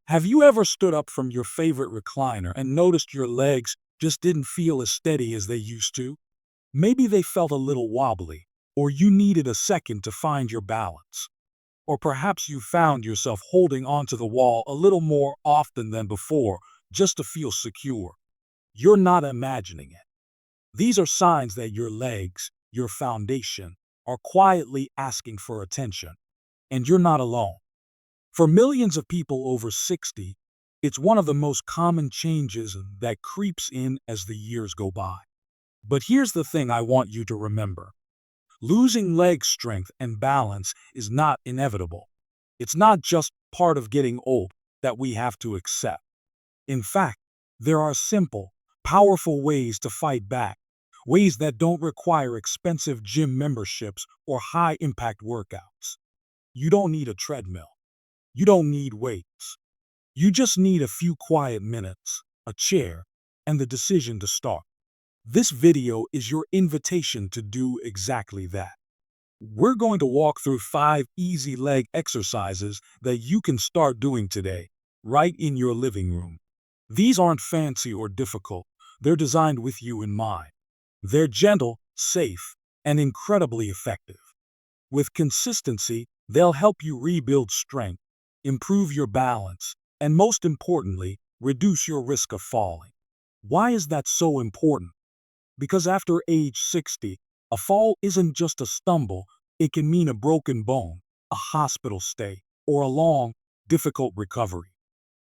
Have you ever stood up from your favorite recliner and noticed your legs just didn't feel as steady as they used to? Maybe they felt a little wobbly, or you needed a second to find your balance. Or perhaps you found yourself holding onto the wall a little more often than before just to feel secure. You're not imagining it. These are signs that your legs, your foundation, are quietly asking for attention. And you're not alone. For millions of people over 60, it's one of the most common changes that creeps in as the years go by. But here's the thing I want you to remember. Losing leg strength and balance is not inevitable. It's not just part of getting old that we have to accept. In fact, there are simple, powerful ways to fight back, ways that don't require expensive gym memberships or high-impact workouts. You don't need a treadmill. You don't need weights. You just need a few quiet minutes, a chair, and the decision to start. This video is your invitation to do exactly that. We're going to walk through 5 easy leg exercises that you can start doing today, right in your living room. These aren't fancy or difficult. They're designed with you in mind. They're gentle, safe, and incredibly effective. With consistency, they'll help you rebuild strength, improve your balance, and most importantly, reduce your risk of falling. Why is that so important? Because after age 60, a fall isn't just a stumble, it can mean a broken bone, a hospital stay, or a long, difficult recovery.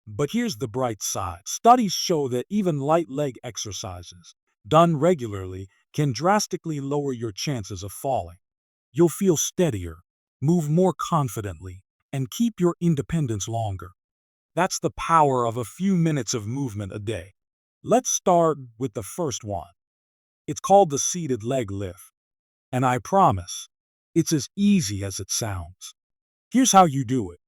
But here's the bright side. Studies show that even light leg exercises, done regularly, can drastically lower your chances of falling. You'll feel steadier, move more confidently, and keep your independence longer. That's the power of a few minutes of movement a day. Let's start with the first one. It's called the seated leg lift. And I promise, it's as easy as it sounds. Here's how you do it.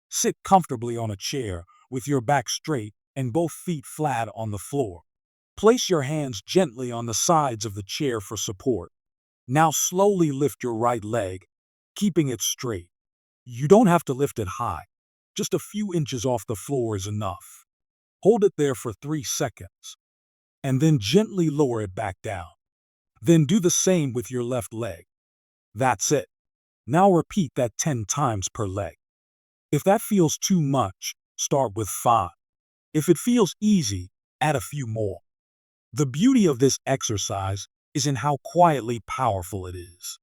Sit comfortably on a chair with your back straight and both feet flat on the floor. Place your hands gently on the sides of the chair for support. Now slowly lift your right leg, keeping it straight. You don't have to lift it high. Just a few inches off the floor is enough. Hold it there for 3 seconds, and then gently lower it back down. Then do the same with your left leg. That's it. Now repeat that 10 times per leg. If that feels too much, start with 5. If it feels easy, add a few more. The beauty of this exercise is in how quietly powerful it is.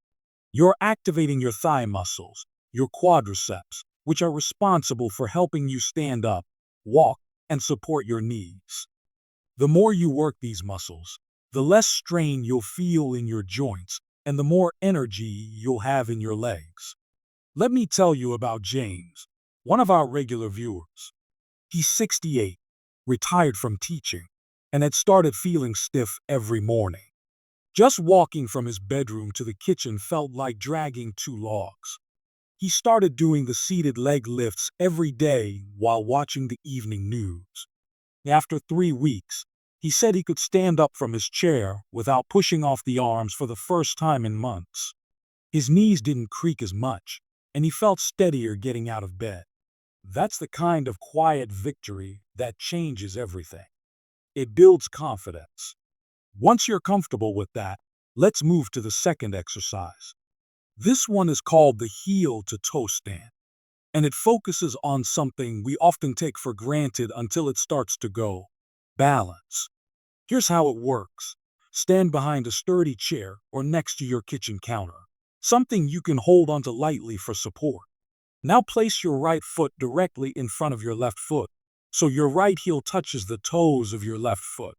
You're activating your thigh muscles, your quadriceps, which are responsible for helping you stand up, walk, and support your knees. The more you work these muscles, the less strain you'll feel in your joints and the more energy you'll have in your legs. Let me tell you about James, one of our regular viewers. He's 68, retired from teaching, and had started feeling stiff every morning. Just walking from his bedroom to the kitchen felt like dragging 2 logs. He started doing the seated leg lifts every day while watching the evening news. After 3 weeks, he said he could stand up from his chair without pushing off the arms for the first time in months. His knees didn't creak as much, and he felt steadier getting out of bed. That's the kind of quiet victory that changes everything. It builds confidence. Once you're comfortable with that, let's move to the second exercise. This one is called the heel to toe stand, and it focuses on something we often take for granted until it starts to go: balance. Here's how it works. Stand behind a sturdy chair or next to your kitchen counter, something you can hold onto lightly for support. Now place your right foot directly in front of your left foot, so your right heel touches the toes of your left foot.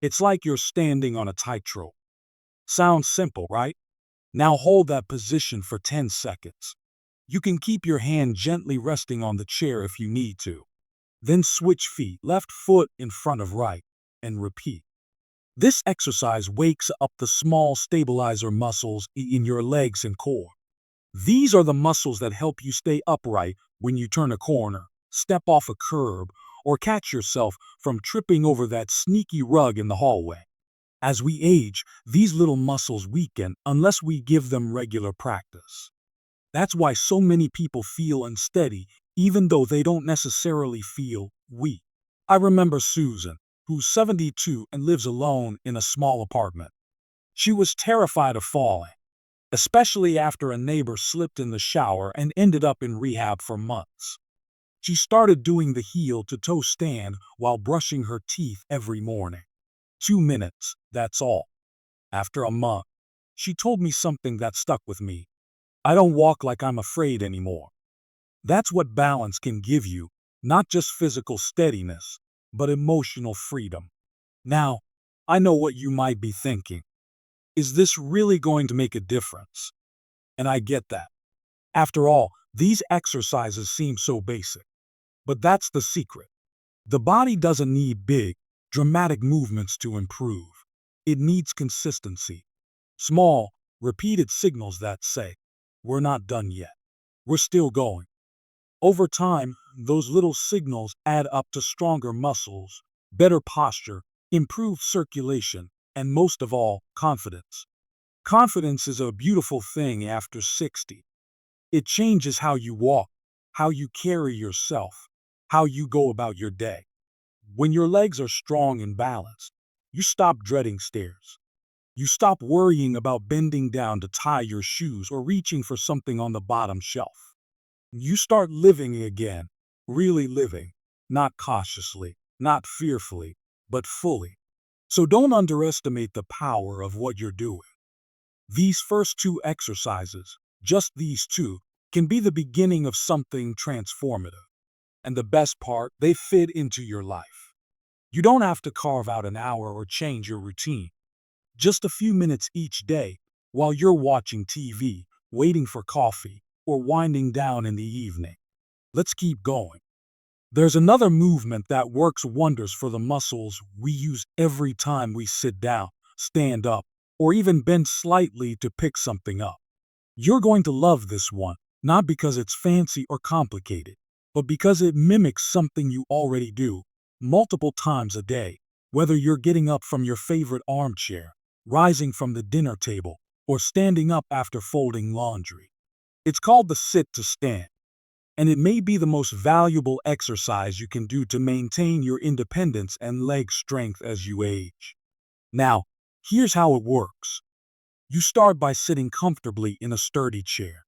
It's like you're standing on a tightrope. Sounds simple, right? Now hold that position for 10 seconds. You can keep your hand gently resting on the chair if you need to. Then switch feet, left foot in front of right, and repeat. This exercise wakes up the small stabilizer muscles in your legs and core. These are the muscles that help you stay upright when you turn a corner, step off a curb, or catch yourself from tripping over that sneaky rug in the hallway. As we age, these little muscles weaken unless we give them regular practice. That's why so many people feel unsteady even though they don't necessarily feel weak. I remember Susan, who's 72 and lives alone in a small apartment. She was terrified of falling, especially after a neighbor slipped in the shower and ended up in rehab for months. She started doing the heel to toe stand while brushing her teeth every morning. 2 minutes, that's all. After a month, she told me something that stuck with me. I don't walk like I'm afraid anymore. That's what balance can give you, not just physical steadiness, but emotional freedom. Now, I know what you might be thinking. Is this really going to make a difference? And I get that. After all, these exercises seem so basic. But that's the secret. The body doesn't need big, dramatic movements to improve. It needs consistency. Small, repeated signals that say, we're not done yet. We're still going. Over time, those little signals add up to stronger muscles, better posture, improved circulation, and most of all, confidence. Confidence is a beautiful thing after 60. It changes how you walk, how you carry yourself, how you go about your day. When your legs are strong and balanced, you stop dreading stairs. You stop worrying about bending down to tie your shoes or reaching for something on the bottom shelf. You start living again, really living, not cautiously, not fearfully, but fully. So don't underestimate the power of what you're doing. These first two exercises, just these two, can be the beginning of something transformative. And the best part, they fit into your life. You don't have to carve out an hour or change your routine. Just a few minutes each day while you're watching TV, waiting for coffee, or winding down in the evening. Let's keep going. There's another movement that works wonders for the muscles we use every time we sit down, stand up, or even bend slightly to pick something up. You're going to love this one, not because it's fancy or complicated, but because it mimics something you already do multiple times a day, whether you're getting up from your favorite armchair, rising from the dinner table, or standing up after folding laundry. It's called the sit to stand, and it may be the most valuable exercise you can do to maintain your independence and leg strength as you age. Now, here's how it works. You start by sitting comfortably in a sturdy chair.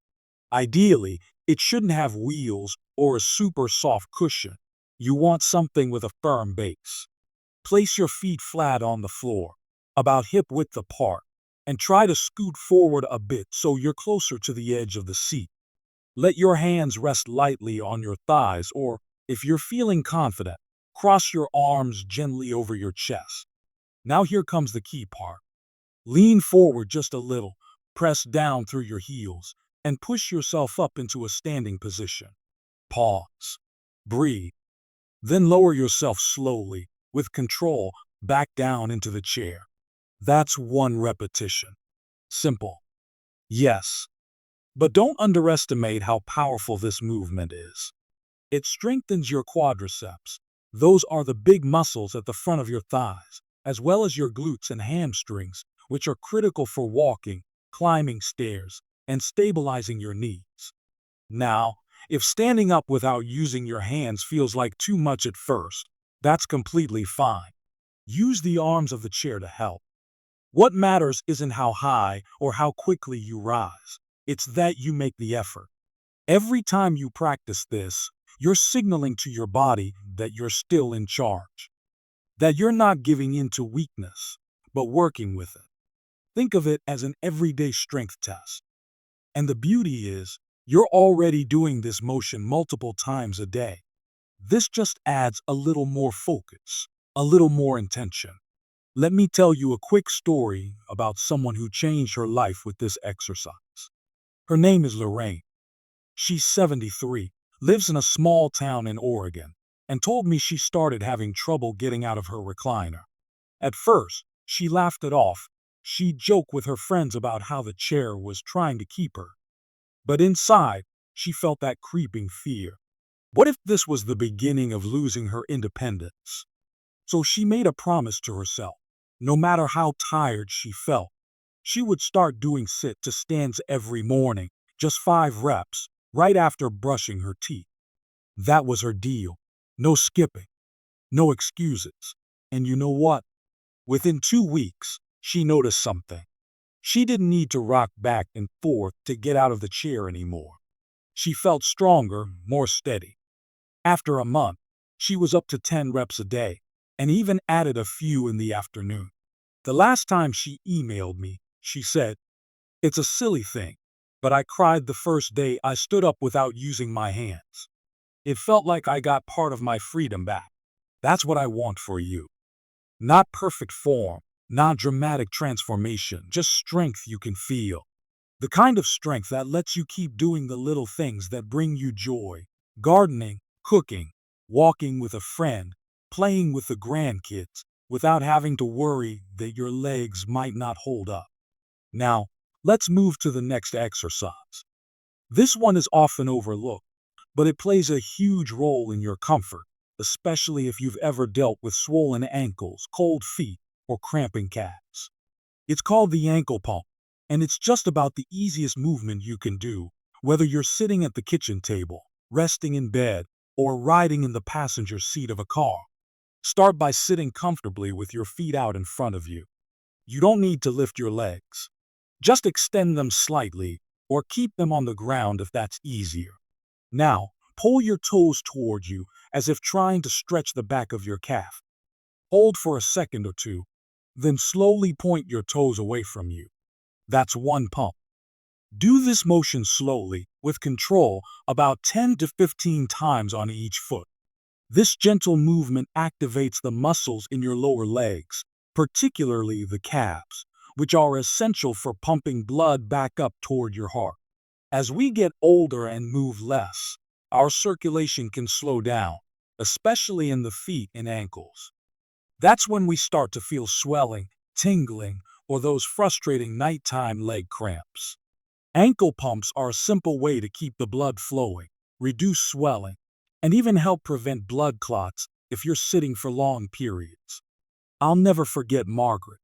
Ideally, it shouldn't have wheels or a super soft cushion. You want something with a firm base. Place your feet flat on the floor, about hip width apart, and try to scoot forward a bit so you're closer to the edge of the seat. Let your hands rest lightly on your thighs, or, if you're feeling confident, cross your arms gently over your chest. Now here comes the key part. Lean forward just a little, press down through your heels, and push yourself up into a standing position. Pause. Breathe. Then lower yourself slowly, with control, back down into the chair. That's one repetition. Simple. Yes. But don't underestimate how powerful this movement is. It strengthens your quadriceps. Those are the big muscles at the front of your thighs, as well as your glutes and hamstrings, which are critical for walking, climbing stairs, and stabilizing your knees. Now, if standing up without using your hands feels like too much at first, that's completely fine. Use the arms of the chair to help. What matters isn't how high or how quickly you rise. It's that you make the effort. Every time you practice this, you're signaling to your body that you're still in charge, that you're not giving in to weakness, but working with it. Think of it as an everyday strength test. And the beauty is, you're already doing this motion multiple times a day. This just adds a little more focus, a little more intention. Let me tell you a quick story about someone who changed her life with this exercise. Her name is Lorraine. She's 73, lives in a small town in Oregon, and told me she started having trouble getting out of her recliner. At first, she laughed it off. She'd joke with her friends about how the chair was trying to keep her. But inside, she felt that creeping fear. What if this was the beginning of losing her independence? So she made a promise to herself. No matter how tired she felt, she would start doing sit to stands every morning, just 5 reps, right after brushing her teeth. That was her deal. No skipping, no excuses. And you know what? Within 2 weeks, she noticed something. She didn't need to rock back and forth to get out of the chair anymore. She felt stronger, more steady. After a month, she was up to 10 reps a day and even added a few in the afternoon. The last time she emailed me, she said, "It's a silly thing, but I cried the first day I stood up without using my hands. It felt like I got part of my freedom back." That's what I want for you. Not perfect form, not dramatic transformation, just strength you can feel. The kind of strength that lets you keep doing the little things that bring you joy. Gardening, cooking, walking with a friend, playing with the grandkids, without having to worry that your legs might not hold up. Now, let's move to the next exercise. This one is often overlooked, but it plays a huge role in your comfort, especially if you've ever dealt with swollen ankles, cold feet, or cramping calves. It's called the ankle pump, and it's just about the easiest movement you can do, whether you're sitting at the kitchen table, resting in bed, or riding in the passenger seat of a car. Start by sitting comfortably with your feet out in front of you. You don't need to lift your legs. Just extend them slightly, or keep them on the ground if that's easier. Now, pull your toes toward you as if trying to stretch the back of your calf. Hold for a second or two, then slowly point your toes away from you. That's one pump. Do this motion slowly, with control, about 10 to 15 times on each foot. This gentle movement activates the muscles in your lower legs, particularly the calves, which are essential for pumping blood back up toward your heart. As we get older and move less, our circulation can slow down, especially in the feet and ankles. That's when we start to feel swelling, tingling, or those frustrating nighttime leg cramps. Ankle pumps are a simple way to keep the blood flowing, reduce swelling, and even help prevent blood clots if you're sitting for long periods. I'll never forget Margaret.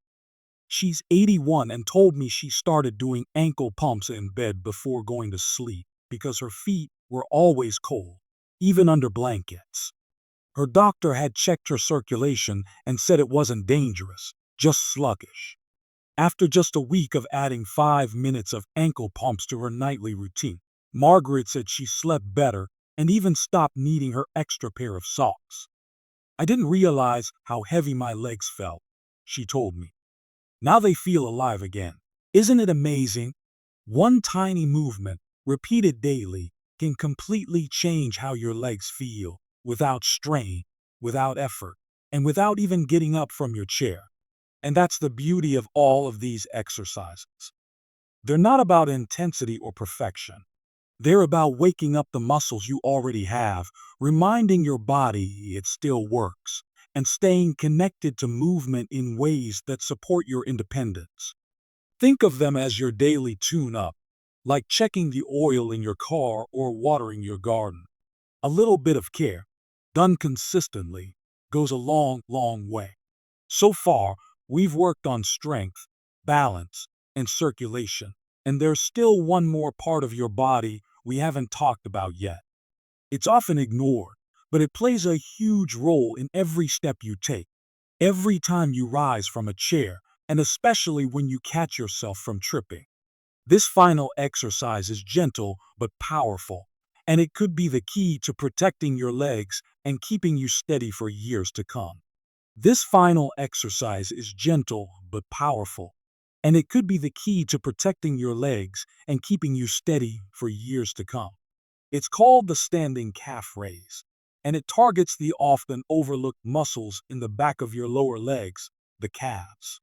She's 81 and told me she started doing ankle pumps in bed before going to sleep because her feet were always cold, even under blankets. Her doctor had checked her circulation and said it wasn't dangerous, just sluggish. After just a week of adding 5 minutes of ankle pumps to her nightly routine, Margaret said she slept better and even stopped needing her extra pair of socks. "I didn't realize how heavy my legs felt," she told me. "Now they feel alive again." Isn't it amazing? One tiny movement, repeated daily, can completely change how your legs feel, without strain, without effort, and without even getting up from your chair. And that's the beauty of all of these exercises. They're not about intensity or perfection. They're about waking up the muscles you already have, reminding your body it still works, and staying connected to movement in ways that support your independence. Think of them as your daily tune-up, like checking the oil in your car or watering your garden. A little bit of care, done consistently, goes a long, long way. So far, we've worked on strength, balance, and circulation, and there's still one more part of your body we haven't talked about yet. It's often ignored, but it plays a huge role in every step you take, every time you rise from a chair, and especially when you catch yourself from tripping. This final exercise is gentle but powerful, and it could be the key to protecting your legs and keeping you steady for years to come. This final exercise is gentle but powerful, and it could be the key to protecting your legs and keeping you steady for years to come. It's called the standing calf raise, and it targets the often overlooked muscles in the back of your lower legs, the calves.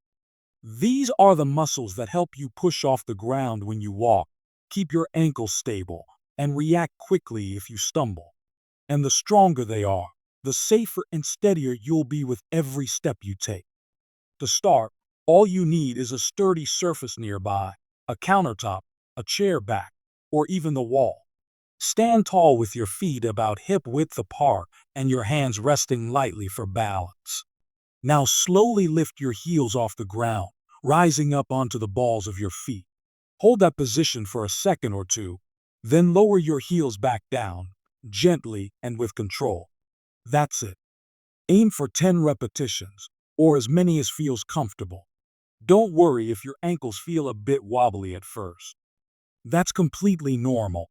These are the muscles that help you push off the ground when you walk, keep your ankles stable, and react quickly if you stumble. And the stronger they are, the safer and steadier you'll be with every step you take. To start, all you need is a sturdy surface nearby, a countertop, a chair back, or even the wall. Stand tall with your feet about hip width apart and your hands resting lightly for balance. Now slowly lift your heels off the ground, rising up onto the balls of your feet. Hold that position for a second or two, then lower your heels back down, gently, and with control. That's it. Aim for 10 repetitions, or as many as feels comfortable. Don't worry if your ankles feel a bit wobbly at first. That's completely normal,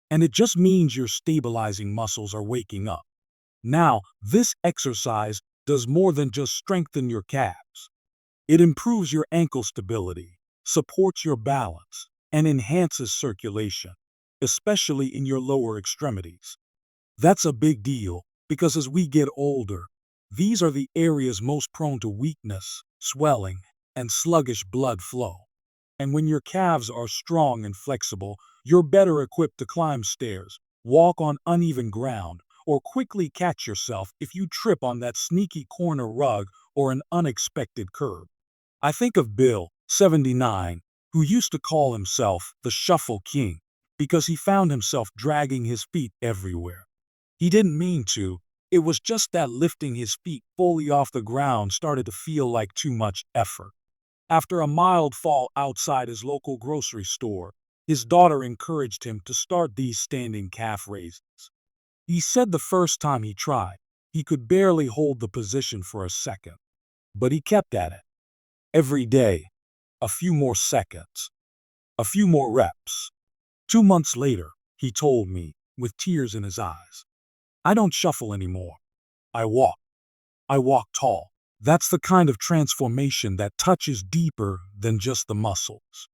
and it just means your stabilizing muscles are waking up. Now, this exercise does more than just strengthen your calves. It improves your ankle stability, supports your balance, and enhances circulation, especially in your lower extremities. That's a big deal because as we get older, these are the areas most prone to weakness, swelling, and sluggish blood flow. And when your calves are strong and flexible, you're better equipped to climb stairs, walk on uneven ground, or quickly catch yourself if you trip on that sneaky corner rug or an unexpected curb. I think of Bill, 79, who used to call himself the Shuffle King because he found himself dragging his feet everywhere. He didn't mean to, it was just that lifting his feet fully off the ground started to feel like too much effort. After a mild fall outside his local grocery store, his daughter encouraged him to start these standing calf raises. He said the first time he tried, he could barely hold the position for a second, but he kept at it. Every day, a few more seconds, a few more reps. 2 months later, he told me, with tears in his eyes, I don't shuffle anymore. I walk. I walk tall. That's the kind of transformation that touches deeper than just the muscles.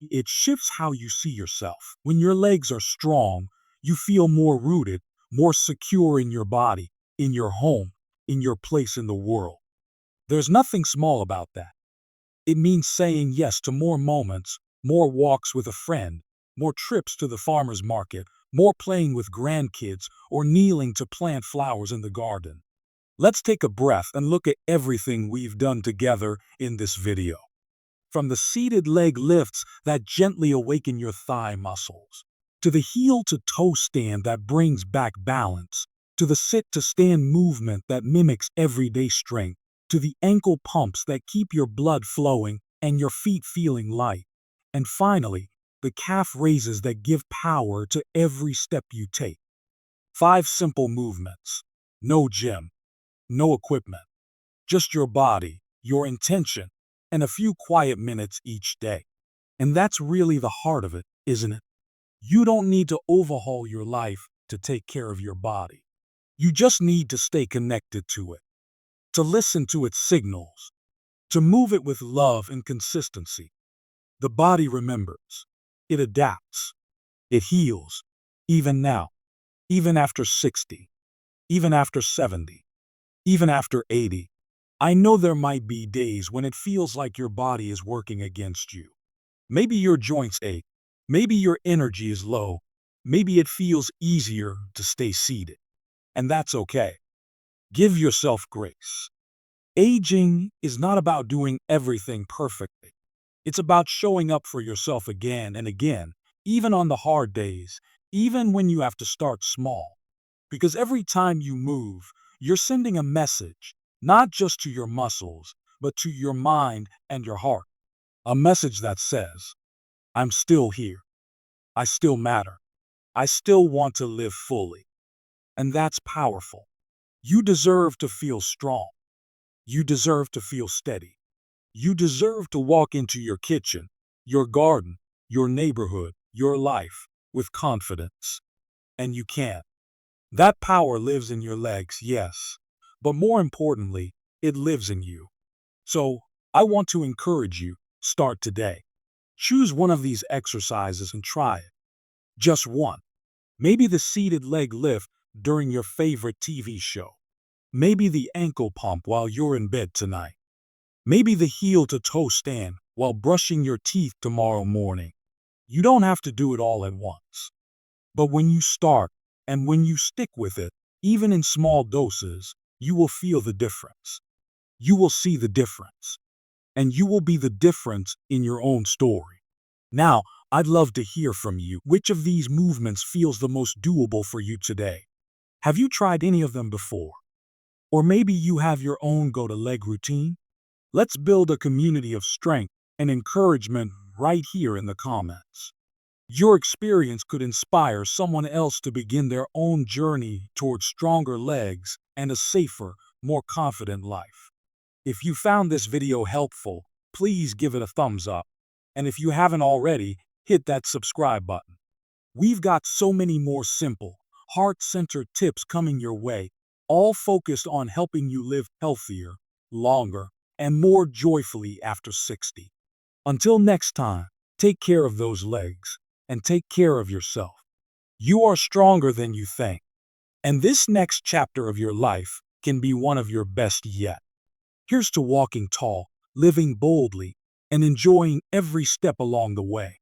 It shifts how you see yourself. When your legs are strong, you feel more rooted, more secure in your body, in your home, in your place in the world. There's nothing small about that. It means saying yes to more moments, more walks with a friend, more trips to the farmer's market, more playing with grandkids, or kneeling to plant flowers in the garden. Let's take a breath and look at everything we've done together in this video. From the seated leg lifts that gently awaken your thigh muscles, to the heel to toe stand that brings back balance, to the sit to stand movement that mimics everyday strength, to the ankle pumps that keep your blood flowing and your feet feeling light, and finally, the calf raises that give power to every step you take. 5 simple movements. No gym, no equipment, just your body, your intention, and a few quiet minutes each day. And that's really the heart of it, isn't it? You don't need to overhaul your life to take care of your body. You just need to stay connected to it, to listen to its signals, to move it with love and consistency. The body remembers. It adapts. It heals. Even now. Even after 60. Even after 70. Even after 80. I know there might be days when it feels like your body is working against you. Maybe your joints ache. Maybe your energy is low. Maybe it feels easier to stay seated. And that's okay. Give yourself grace. Aging is not about doing everything perfectly. It's about showing up for yourself again and again, even on the hard days, even when you have to start small. Because every time you move, you're sending a message, not just to your muscles, but to your mind and your heart. A message that says, I'm still here. I still matter. I still want to live fully. And that's powerful. You deserve to feel strong. You deserve to feel steady. You deserve to walk into your kitchen, your garden, your neighborhood, your life with confidence. And you can. That power lives in your legs, yes. But more importantly, it lives in you. So, I want to encourage you, start today. Choose one of these exercises and try it. Just one. Maybe the seated leg lift during your favorite TV show. Maybe the ankle pump while you're in bed tonight. Maybe the heel to toe stand while brushing your teeth tomorrow morning. You don't have to do it all at once. But when you start, and when you stick with it, even in small doses, you will feel the difference. You will see the difference. And you will be the difference in your own story. Now, I'd love to hear from you. Which of these movements feels the most doable for you today? Have you tried any of them before? Or maybe you have your own go-to-leg routine? Let's build a community of strength and encouragement right here in the comments. Your experience could inspire someone else to begin their own journey towards stronger legs and a safer, more confident life. If you found this video helpful, please give it a thumbs up. And if you haven't already, hit that subscribe button. We've got so many more simple, heart-centered tips coming your way, all focused on helping you live healthier, longer, and more joyfully after 60. Until next time, take care of those legs and take care of yourself. You are stronger than you think, and this next chapter of your life can be one of your best yet. Here's to walking tall, living boldly, and enjoying every step along the way.